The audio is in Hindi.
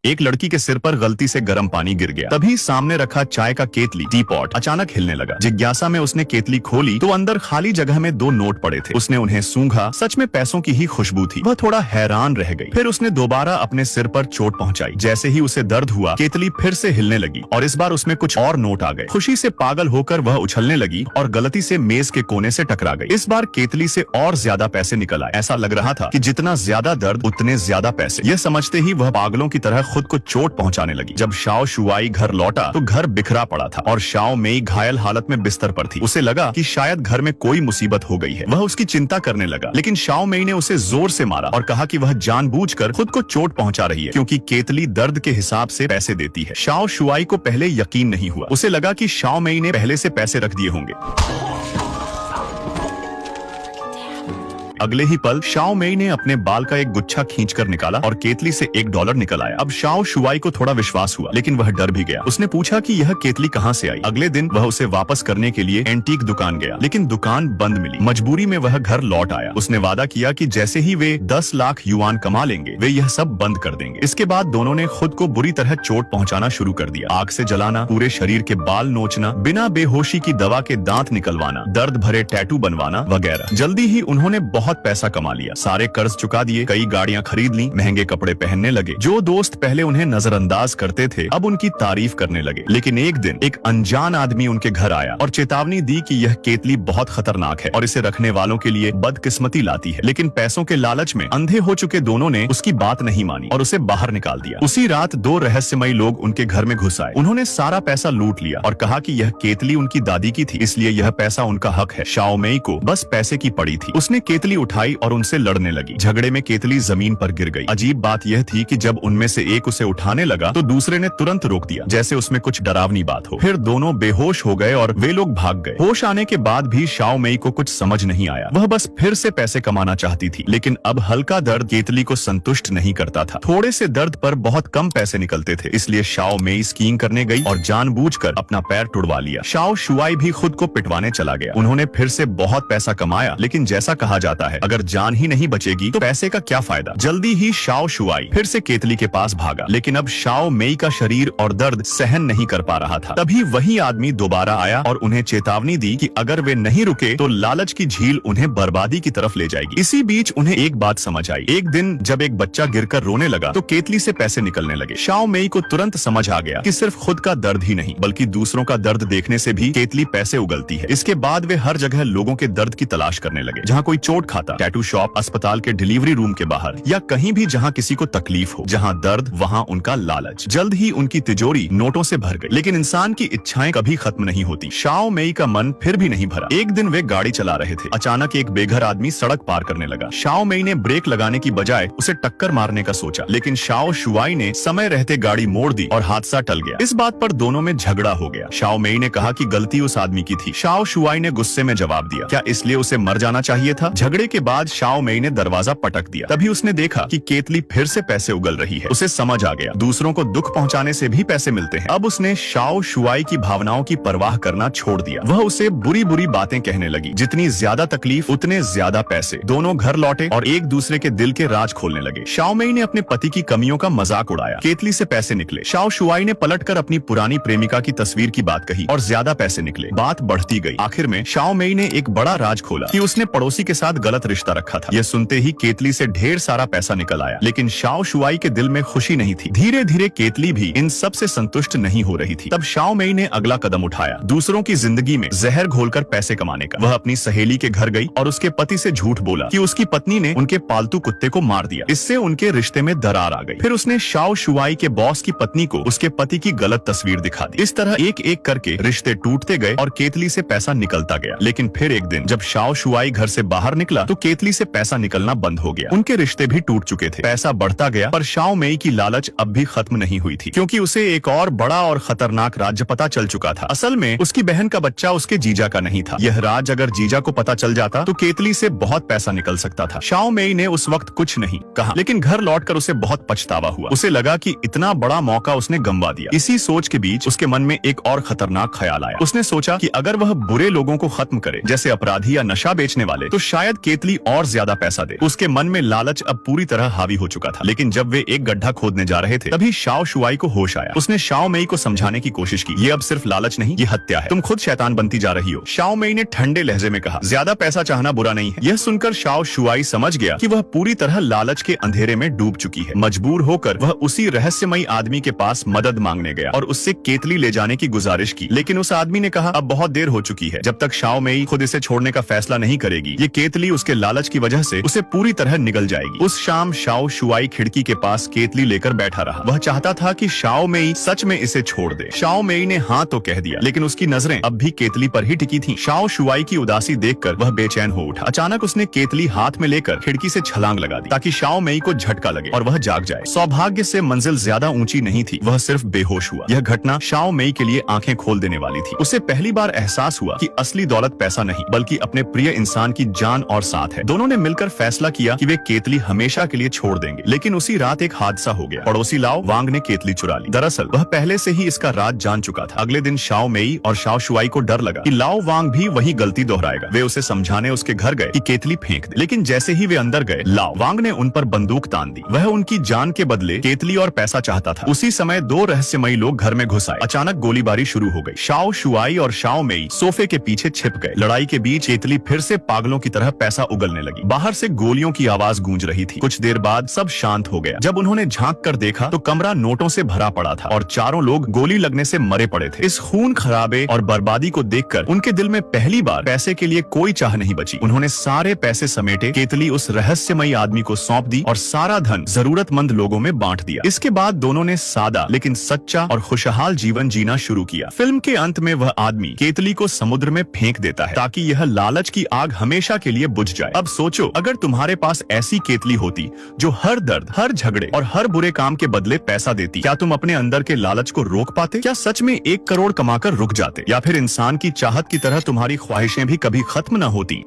एक लड़की के सिर पर गलती से गर्म पानी गिर गया। तभी सामने रखा चाय का केतली टी पॉट अचानक हिलने लगा। जिज्ञासा में उसने केतली खोली तो अंदर खाली जगह में 2 नोट पड़े थे। उसने उन्हें सूंघा, सच में पैसों की ही खुशबू थी। वह थोड़ा हैरान रह गई। फिर उसने दोबारा अपने सिर पर चोट पहुंचाई। जैसे ही उसे दर्द हुआ, केतली फिर से हिलने लगी और इस बार उसमें कुछ और नोट आ गए। खुशी से पागल होकर वह उछलने लगी और गलती से मेज के कोने से टकरा गई। इस बार केतली से और ज्यादा पैसे निकल आए। ऐसा लग रहा था कि जितना ज्यादा दर्द उतने ज्यादा पैसे। यह समझते ही वह पागलों की तरह खुद को चोट पहुंचाने लगी। जब शाओ शुआई घर लौटा तो घर बिखरा पड़ा था और शाओ मेई घायल हालत में बिस्तर पर थी। उसे लगा कि शायद घर में कोई मुसीबत हो गई है। वह उसकी चिंता करने लगा, लेकिन शाओ मेई ने उसे जोर से मारा और कहा कि वह जानबूझकर खुद को चोट पहुंचा रही है, क्योंकि केतली दर्द के हिसाब से पैसे देती है। शाओ शुआई को पहले यकीन नहीं हुआ। उसे लगा कि शाओ मेई ने पहले से पैसे रख दिए होंगे। अगले ही पल शाओ मेई ने अपने बाल का एक गुच्छा खींचकर निकाला और केतली से $1 निकल आया। अब शाओ शुआई को थोड़ा विश्वास हुआ, लेकिन वह डर भी गया। उसने पूछा कि यह केतली कहां से आई। अगले दिन वह उसे वापस करने के लिए एंटीक दुकान गया, लेकिन दुकान बंद मिली। मजबूरी में वह घर लौट आया। उसने वादा किया कि जैसे ही वे 10 लाख युआन कमा लेंगे, वे यह सब बंद कर देंगे। इसके बाद दोनों ने खुद को बुरी तरह चोट पहुंचाना शुरू कर दिया। आग से जलाना, पूरे शरीर के बाल नोचना, बिना बेहोशी की दवा के दांत निकलवाना, दर्द भरे टैटू बनवाना वगैरह। जल्दी ही उन्होंने बहुत पैसा कमा लिया। सारे कर्ज चुका दिए, कई गाड़ियां खरीद ली, महंगे कपड़े पहनने लगे। जो दोस्त पहले उन्हें नजरअंदाज करते थे, अब उनकी तारीफ करने लगे। लेकिन एक दिन एक अनजान आदमी उनके घर आया और चेतावनी दी कि यह केतली बहुत खतरनाक है और इसे रखने वालों के लिए बदकिस्मती लाती है। लेकिन पैसों के लालच में अंधे हो चुके दोनों ने उसकी बात नहीं मानी और उसे बाहर निकाल दिया। उसी रात 2 रहस्यमयी लोग उनके घर में घुस आए। उन्होंने सारा पैसा लूट लिया और कहा कि यह केतली उनकी दादी की थी, इसलिए यह पैसा उनका हक है। शाओ मेई को बस पैसे की पड़ी थी। उसने केतली उठाई और उनसे लड़ने लगी। झगड़े में केतली जमीन पर गिर गई। अजीब बात यह थी कि जब उनमें से एक उसे उठाने लगा तो दूसरे ने तुरंत रोक दिया, जैसे उसमें कुछ डरावनी बात हो। फिर दोनों बेहोश हो गए और वे लोग भाग गए। होश आने के बाद भी शाओ मेई को कुछ समझ नहीं आया। वह बस फिर से पैसे कमाना चाहती थी, लेकिन अब हल्का दर्द केतली को संतुष्ट नहीं करता था। थोड़े से दर्द पर बहुत कम पैसे निकलते थे, इसलिए शाओ मेई स्कीइंग करने गई और जानबूझकर अपना पैर टुड़वा लिया। शाओ शुआई भी खुद को पिटवाने चला गया। उन्होंने फिर से बहुत पैसा कमाया, लेकिन जैसा कहा जाता है, अगर जान ही नहीं बचेगी तो पैसे का क्या फायदा। जल्दी ही शाओ शुआई फिर से केतली के पास भागा, लेकिन अब शाओ मेई का शरीर और दर्द सहन नहीं कर पा रहा था। तभी वही आदमी दोबारा आया और उन्हें चेतावनी दी कि अगर वे नहीं रुके तो लालच की झील उन्हें बर्बादी की तरफ ले जाएगी। इसी बीच उन्हें एक बात समझ आई। एक दिन जब एक बच्चा गिरकर रोने लगा तो केतली से पैसे निकलने लगे। शाओ मेई को तुरंत समझ आ गया कि सिर्फ खुद का दर्द ही नहीं, बल्कि दूसरों का दर्द देखने से भी केतली पैसे उगलती है। इसके बाद वे हर जगह लोगों के दर्द की तलाश करने लगे। जहाँ कोई चोट खाता, टैटू शॉप, अस्पताल के डिलीवरी रूम के बाहर, या कहीं भी जहां किसी को तकलीफ हो। जहां दर्द वहां उनका लालच। जल्द ही उनकी तिजोरी नोटों से भर गई। लेकिन इंसान की इच्छाएं कभी खत्म नहीं होती। शाओ मेई का मन फिर भी नहीं भरा। एक दिन वे गाड़ी चला रहे थे। अचानक एक बेघर आदमी सड़क पार करने लगा। शाओ मेई ने ब्रेक लगाने की बजाय उसे टक्कर मारने का सोचा, लेकिन शाओ शुआई ने समय रहते गाड़ी मोड़ दी और हादसा टल गया। इस बात पर दोनों में झगड़ा हो गया। शाओ मेई ने कहा कि गलती उस आदमी की थी। शाओ शुआई ने गुस्से में जवाब दिया, क्या इसलिए उसे मर जाना चाहिए था? झगड़े के बाद शाओ मेई ने दरवाजा पटक दिया। तभी उसने देखा कि केतली फिर से पैसे उगल रही है। उसे समझ आ गया, दूसरों को दुख पहुंचाने से भी पैसे मिलते हैं। अब उसने शाओ शुआई की भावनाओं की परवाह करना छोड़ दिया। वह उसे बुरी बुरी बातें कहने लगी। जितनी ज्यादा तकलीफ उतने ज्यादा पैसे। दोनों घर लौटे और एक दूसरे के दिल के राज खोलने लगे। शाओ मेई ने अपने पति की कमियों का मजाक उड़ाया। केतली से पैसे निकले। शाओ शुआई ने पलटकर अपनी पुरानी प्रेमिका की तस्वीर की बात कही और ज्यादा पैसे निकले। बात बढ़ती गई। आखिर में शाओ मेई ने एक बड़ा राज खोला कि उसने पड़ोसी के साथ गलत रिश्ता रखा था। यह सुनते ही केतली से ढेर सारा पैसा निकल आया, लेकिन शाओ शुआई के दिल में खुशी नहीं थी। धीरे धीरे केतली भी इन सब से संतुष्ट नहीं हो रही थी। तब शाओ मेई ने अगला कदम उठाया, दूसरों की जिंदगी में जहर घोलकर पैसे कमाने का। वह अपनी सहेली के घर गई और उसके पति से झूठ बोला कि उसकी पत्नी ने उनके पालतू कुत्ते को मार दिया। इससे उनके रिश्ते में दरार आ गई। फिर उसने शाओ शुआई के बॉस की पत्नी को उसके पति की गलत तस्वीर दिखा दी। इस तरह एक एक करके रिश्ते टूटते गए और केतली से पैसा निकलता गया। लेकिन फिर एक दिन जब शाओ शुआई घर से बाहर निकला तो केतली से पैसा निकलना बंद हो गया। उनके रिश्ते भी टूट चुके थे। पैसा बढ़ता गया, पर शाओ मेई की लालच अब भी खत्म नहीं हुई थी, क्योंकि उसे एक और बड़ा और खतरनाक राज पता चल चुका था। असल में उसकी बहन का बच्चा उसके जीजा का नहीं था। यह राज अगर जीजा को पता चल जाता तो केतली से बहुत पैसा निकल सकता था। शाओ मेई ने उस वक्त कुछ नहीं कहा, लेकिन घर लौटकर उसे बहुत पछतावा हुआ। उसे लगा कि इतना बड़ा मौका उसने गंवा दिया। इसी सोच के बीच उसके मन में एक और खतरनाक ख्याल आया। उसने सोचा कि अगर वह बुरे लोगों को खत्म करे, जैसे अपराधी या नशा बेचने वाले, तो शायद केतली और ज्यादा पैसा दे। उसके मन में लालच अब पूरी तरह हावी हो चुका था। लेकिन जब वे एक गड्ढा खोदने जा रहे थे तभी शाओ शुआई को होश आया। उसने शाओ मेई को समझाने की कोशिश की, ये अब सिर्फ लालच नहीं, ये हत्या है। तुम खुद शैतान बनती जा रही हो। शाओ मेई ने ठंडे लहजे में कहा, ज्यादा पैसा चाहना बुरा नहीं है। यह सुनकर शाओ शुआई समझ गया कि वह पूरी तरह लालच के अंधेरे में डूब चुकी है। मजबूर होकर वह उसी रहस्यमयी आदमी के पास मदद मांगने गया और उससे केतली ले जाने की गुजारिश की। लेकिन उस आदमी ने कहा, अब बहुत देर हो चुकी है। जब तक शाओ मेई खुद इसे छोड़ने का फैसला नहीं करेगी, ये केतली उसके लालच की वजह से उसे पूरी तरह निगल जाएगी। उस शाम शाओ शुआई खिड़की के पास केतली लेकर बैठा रहा। वह चाहता था कि शाओ मेई सच में इसे छोड़ दे। शाओ मेई ने हाँ तो कह दिया, लेकिन उसकी नजरें अब भी केतली पर ही टिकी थीं। शाओ शुआई की उदासी देखकर वह बेचैन हो उठा। अचानक उसने केतली हाथ में लेकर खिड़की से छलांग लगा दी ताकि शाओ मेई को झटका लगे और वह जाग जाए। सौभाग्य से मंजिल ज्यादा ऊंची नहीं थी, वह सिर्फ बेहोश हुआ। यह घटना शाओ मेई के लिए आंखें खोल देने वाली थी। उसे पहली बार एहसास हुआ कि असली दौलत पैसा नहीं बल्कि अपने प्रिय इंसान की जान और साथ है। दोनों ने मिलकर फैसला किया कि वे केतली हमेशा के लिए छोड़ देंगे। लेकिन उसी रात एक हादसा हो गया। पड़ोसी लाओ वांग ने केतली चुरा ली। दरअसल वह पहले से ही इसका राज जान चुका था। अगले दिन शाओ मेई और शाओ शुआई को डर लगा कि लाओ वांग भी वही गलती दोहराएगा। वे उसे समझाने उसके घर गए कि केतली फेंक दे। लेकिन जैसे ही वे अंदर गए, लाओ वांग ने उन पर बंदूक तान दी। वह उनकी जान के बदले केतली और पैसा चाहता था। उसी समय दो रहस्यमयी लोग घर में घुस आए। अचानक गोलीबारी शुरू हो गई। शाओ शुआई और शाओ मेई सोफे के पीछे छिप गए। लड़ाई के बीच केतली फिर से पागलों की तरह पैसा उगलने लगी। बाहर से गोलियों की आवाज गूंज रही थी। कुछ देर बाद सब शांत हो गया। जब उन्होंने झांक कर देखा तो कमरा नोटों से भरा पड़ा था और चारों लोग गोली लगने से मरे पड़े थे। इस खून खराबे और बर्बादी को देखकर उनके दिल में पहली बार पैसे के लिए कोई चाह नहीं बची। उन्होंने सारे पैसे समेटे, केतली उस रहस्यमयी आदमी को सौंप दी और सारा धन जरूरतमंद लोगों में बांट दिया। इसके बाद दोनों ने सादा लेकिन सच्चा और खुशहाल जीवन जीना शुरू किया। फिल्म के अंत में वह आदमी केतली को समुद्र में फेंक देता है ताकि यह लालच की आग हमेशा के लिए बुझ जाए। अब सोचो, अगर तुम्हारे पास ऐसी केतली होती जो हर दर्द, हर झगड़े और हर बुरे काम के बदले पैसा देती, क्या तुम अपने अंदर के लालच को रोक पाते? क्या सच में 1 करोड़ कमाकर रुक जाते? या फिर इंसान की चाहत की तरह तुम्हारी ख्वाहिशें भी कभी खत्म न होती?